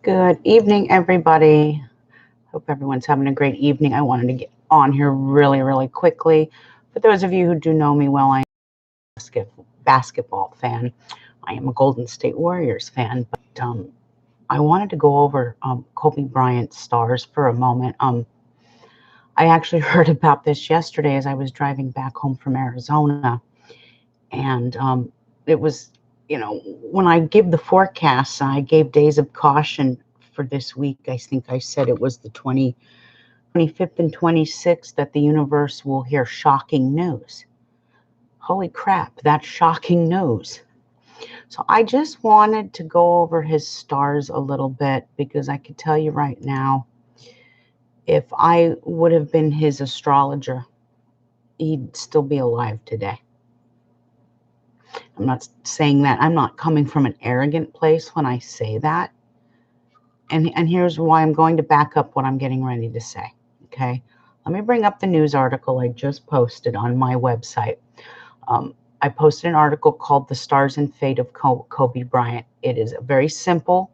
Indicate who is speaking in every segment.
Speaker 1: Good evening, everybody. Hope everyone's having a great evening. I wanted to get on here really quickly. For those of you who do know me well, I am a basketball fan. I am a Golden State Warriors fan, but I wanted to go over Kobe Bryant's stars for a moment. I actually heard about this yesterday as I was driving back home from Arizona, and it was, when I gave the forecasts, I gave days of caution for this week. I think I said it was the 25th and 26th that the universe will hear shocking news. Holy crap, that's shocking news. So I just wanted to go over his stars a little bit because I could tell you right now, if I would have been his astrologer, he'd still be alive today. I'm not saying that. I'm not coming from an arrogant place when I say that. And here's why I'm going to back up what I'm getting ready to say. Okay. Let me bring up the news article I just posted on my website. I posted an article called The Stars and Fate of Kobe Bryant. It is a very simple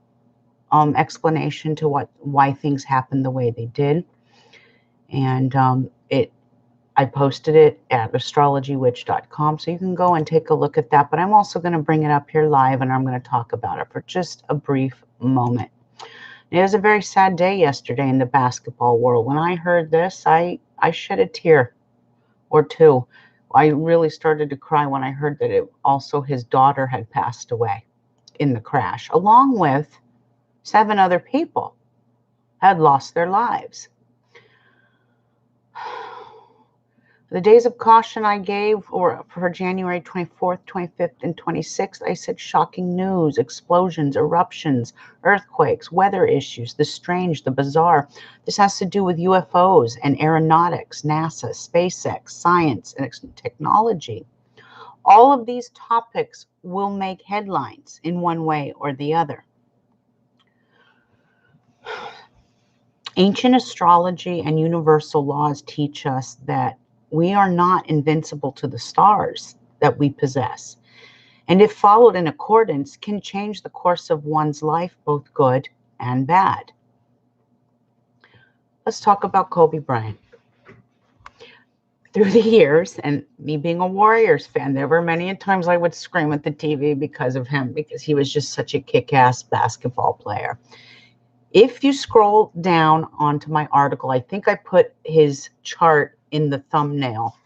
Speaker 1: explanation to why things happened the way they did. And I posted it at astrologywitch.com, so you can go and take a look at that. But I'm also going to bring it up here live, and I'm going to talk about it for just a brief moment. It was a very sad day yesterday in the basketball world. When I heard this, I shed a tear or two. I really started to cry when I heard that his daughter had passed away in the crash, along with 7 other people had lost their lives. The days of caution I gave for January 24th, 25th, and 26th, I said shocking news, explosions, eruptions, earthquakes, weather issues, the strange, the bizarre. This has to do with UFOs and aeronautics, NASA, SpaceX, science, and technology. All of these topics will make headlines in one way or the other. Ancient astrology and universal laws teach us that we are not invincible to the stars that we possess, and if followed in accordance, can change the course of one's life, both good and bad. Let's talk about Kobe Bryant. Through the years, and me being a Warriors fan, there were many times I would scream at the TV because of him, because he was just such a kick-ass basketball player. If you scroll down onto my article, I think I put his chart in the thumbnail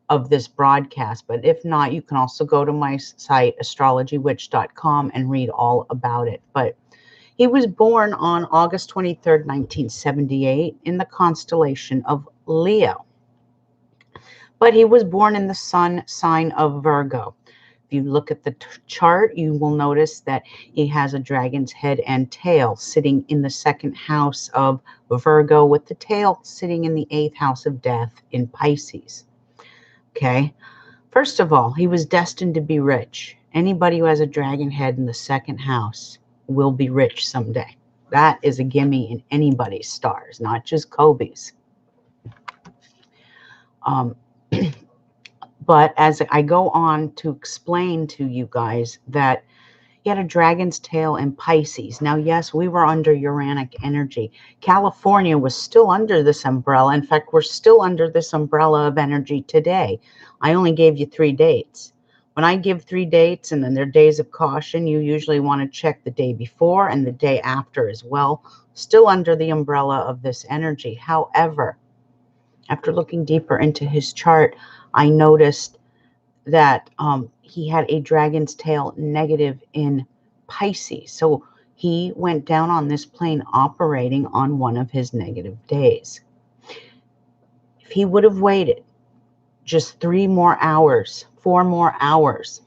Speaker 1: of this broadcast, but if not, you can also go to my site, astrologywitch.com, and read all about it. But he was born on August 23rd, 1978, in the constellation of Leo. But he was born in the sun sign of Virgo. If you look at the chart, you will notice that he has a dragon's head and tail sitting in the second house of Virgo, with the tail sitting in the 8th house of death in Pisces. Okay. First of all, he was destined to be rich. Anybody who has a dragon head in the second house will be rich someday. That is a gimme in anybody's stars, not just Kobe's. But as I go on to explain to you guys that he had a dragon's tail in Pisces. Now, yes, we were under Uranic energy. California was still under this umbrella. In fact, we're still under this umbrella of energy today. I only gave you 3 dates. When I give 3 dates and then they're days of caution, you usually want to check the day before and the day after as well. Still under the umbrella of this energy. However, after looking deeper into his chart, I noticed that he had a dragon's tail negative in Pisces. So he went down on this plane operating on one of his negative days. If he would have waited just 3 more hours, 4 more hours,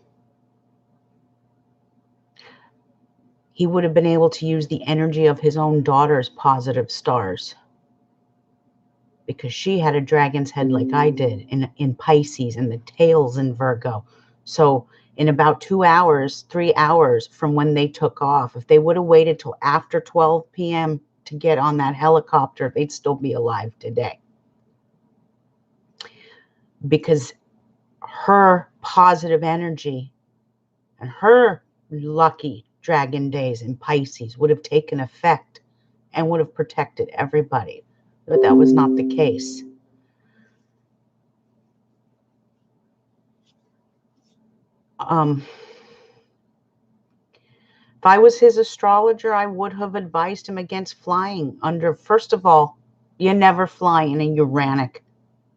Speaker 1: he would have been able to use the energy of his own daughter's positive stars, because she had a dragon's head like I did in Pisces, and the tail's in Virgo. So in about 2 hours, 3 hours from when they took off, if they would have waited till after 12 p.m. to get on that helicopter, they'd still be alive today. Because her positive energy and her lucky dragon days in Pisces would have taken effect and would have protected everybody. But that was not the case. If I was his astrologer, I would have advised him against flying under, first of all, you never fly in a Uranic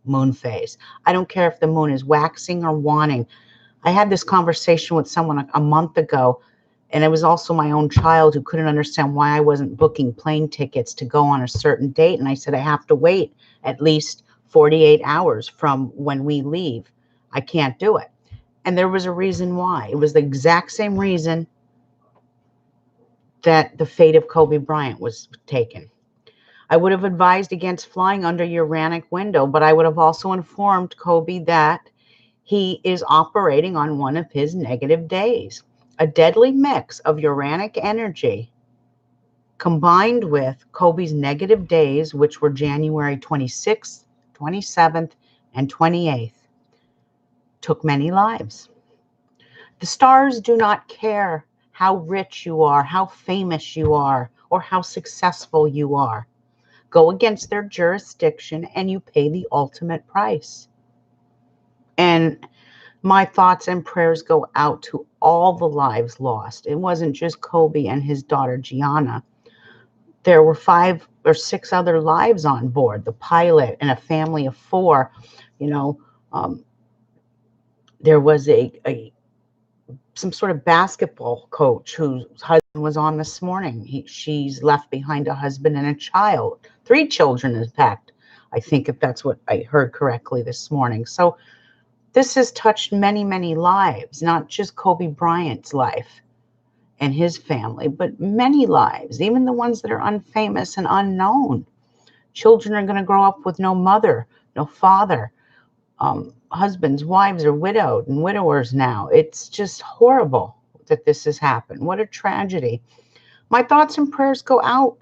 Speaker 1: moon phase. I don't care if the moon is waxing or waning. I had this conversation with someone a month ago, and it was also my own child who couldn't understand why I wasn't booking plane tickets to go on a certain date. And I said, I have to wait at least 48 hours from when we leave. I can't do it. And there was a reason why. It was the exact same reason that the fate of Kobe Bryant was taken. I would have advised against flying under Uranic window, but I would have also informed Kobe that he is operating on one of his negative days. A deadly mix of Uranic energy combined with Kobe's negative days, which were January 26th, 27th, and 28th, took many lives. The stars do not care how rich you are, how famous you are, or how successful you are. Go against their jurisdiction and you pay the ultimate price. And my thoughts and prayers go out to all the lives lost. It wasn't just Kobe and his daughter Gianna. There were 5 or 6 other lives on board, the pilot and a family of 4. There was some sort of basketball coach whose husband was on this morning. She's left behind a husband and a child, 3 children, in fact. I think if that's what I heard correctly this morning. So this has touched many, many lives, not just Kobe Bryant's life and his family, but many lives, even the ones that are unfamous and unknown. Children are going to grow up with no mother, no father. Husbands, wives are widowed and widowers now. It's just horrible that this has happened. What a tragedy. My thoughts and prayers go out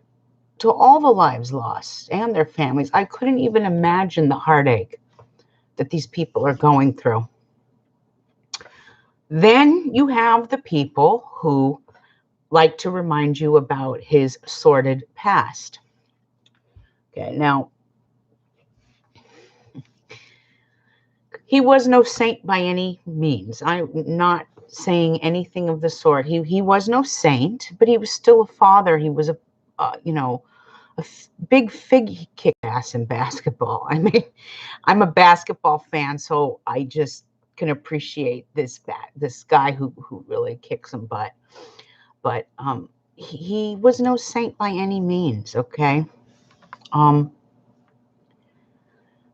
Speaker 1: to all the lives lost and their families. I couldn't even imagine the heartache that these people are going through. Then you have the people who like to remind you about his sordid past. Okay, now, he was no saint by any means. I'm not saying anything of the sort. He was no saint, but he was still a father. He was a big fig kick ass in basketball. I mean, I'm a basketball fan, so I just can appreciate this guy who really kicks some butt. But he was no saint by any means. Okay.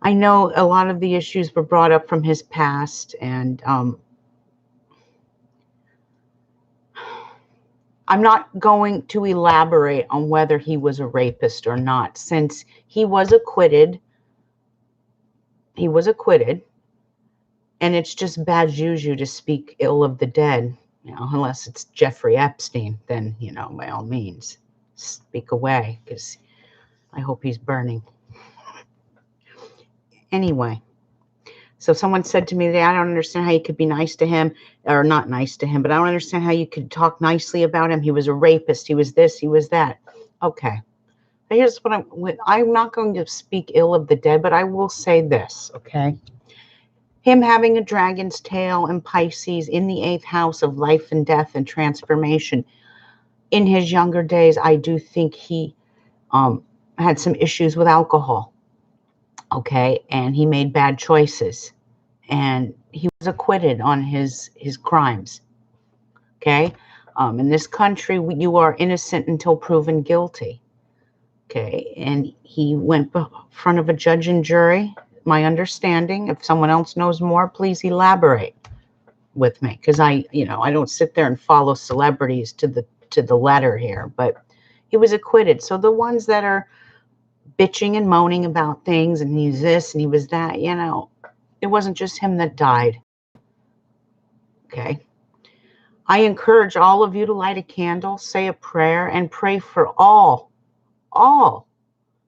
Speaker 1: I know a lot of the issues were brought up from his past, and I'm not going to elaborate on whether he was a rapist or not, since he was acquitted. He was acquitted, and it's just bad juju to speak ill of the dead, unless it's Jeffrey Epstein, then, by all means, speak away, because I hope he's burning. Anyway. So someone said to me today, I don't understand how you could be nice to him, or not nice to him, but I don't understand how you could talk nicely about him. He was a rapist. He was this, he was that. Okay. Here's what I'm not going to speak ill of the dead, but I will say this, okay? Him having a dragon's tail and Pisces in the 8th house of life and death and transformation. In his younger days, I do think he had some issues with alcohol. Okay, and he made bad choices, and he was acquitted on his crimes. Okay, in this country, you are innocent until proven guilty. Okay, and he went in front of a judge and jury. My understanding, if someone else knows more, please elaborate with me, because I don't sit there and follow celebrities to the letter here, but he was acquitted. So the ones that are bitching and moaning about things, and he's this and he was that, it wasn't just him that died. Okay. I encourage all of you to light a candle, say a prayer, and pray for all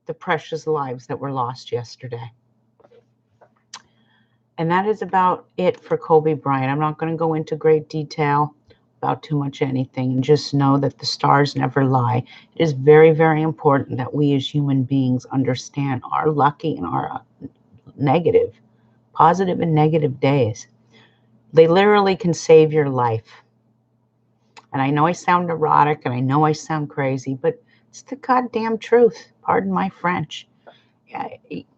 Speaker 1: the precious lives that were lost yesterday. And that is about it for Kobe Bryant. I'm not going to go into great detail. about too much anything, and just know that the stars never lie. It is very, very important that we as human beings understand our lucky and our negative, positive and negative days. They literally can save your life. And I know I sound neurotic and I know I sound crazy, but it's the goddamn truth. Pardon my French.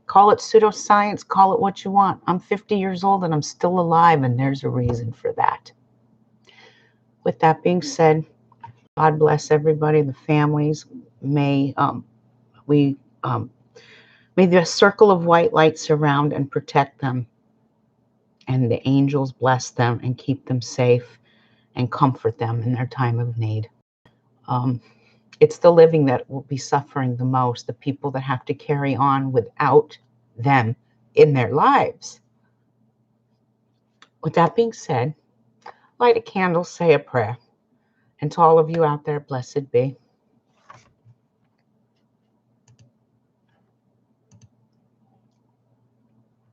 Speaker 1: Call it pseudoscience, call it what you want. I'm 50 years old and I'm still alive, and there's a reason for that. With that being said, God bless everybody, the families. May we may the circle of white light surround and protect them, and the angels bless them and keep them safe and comfort them in their time of need. It's the living that will be suffering the most, the people that have to carry on without them in their lives. With that being said, light a candle, say a prayer. And to all of you out there, blessed be.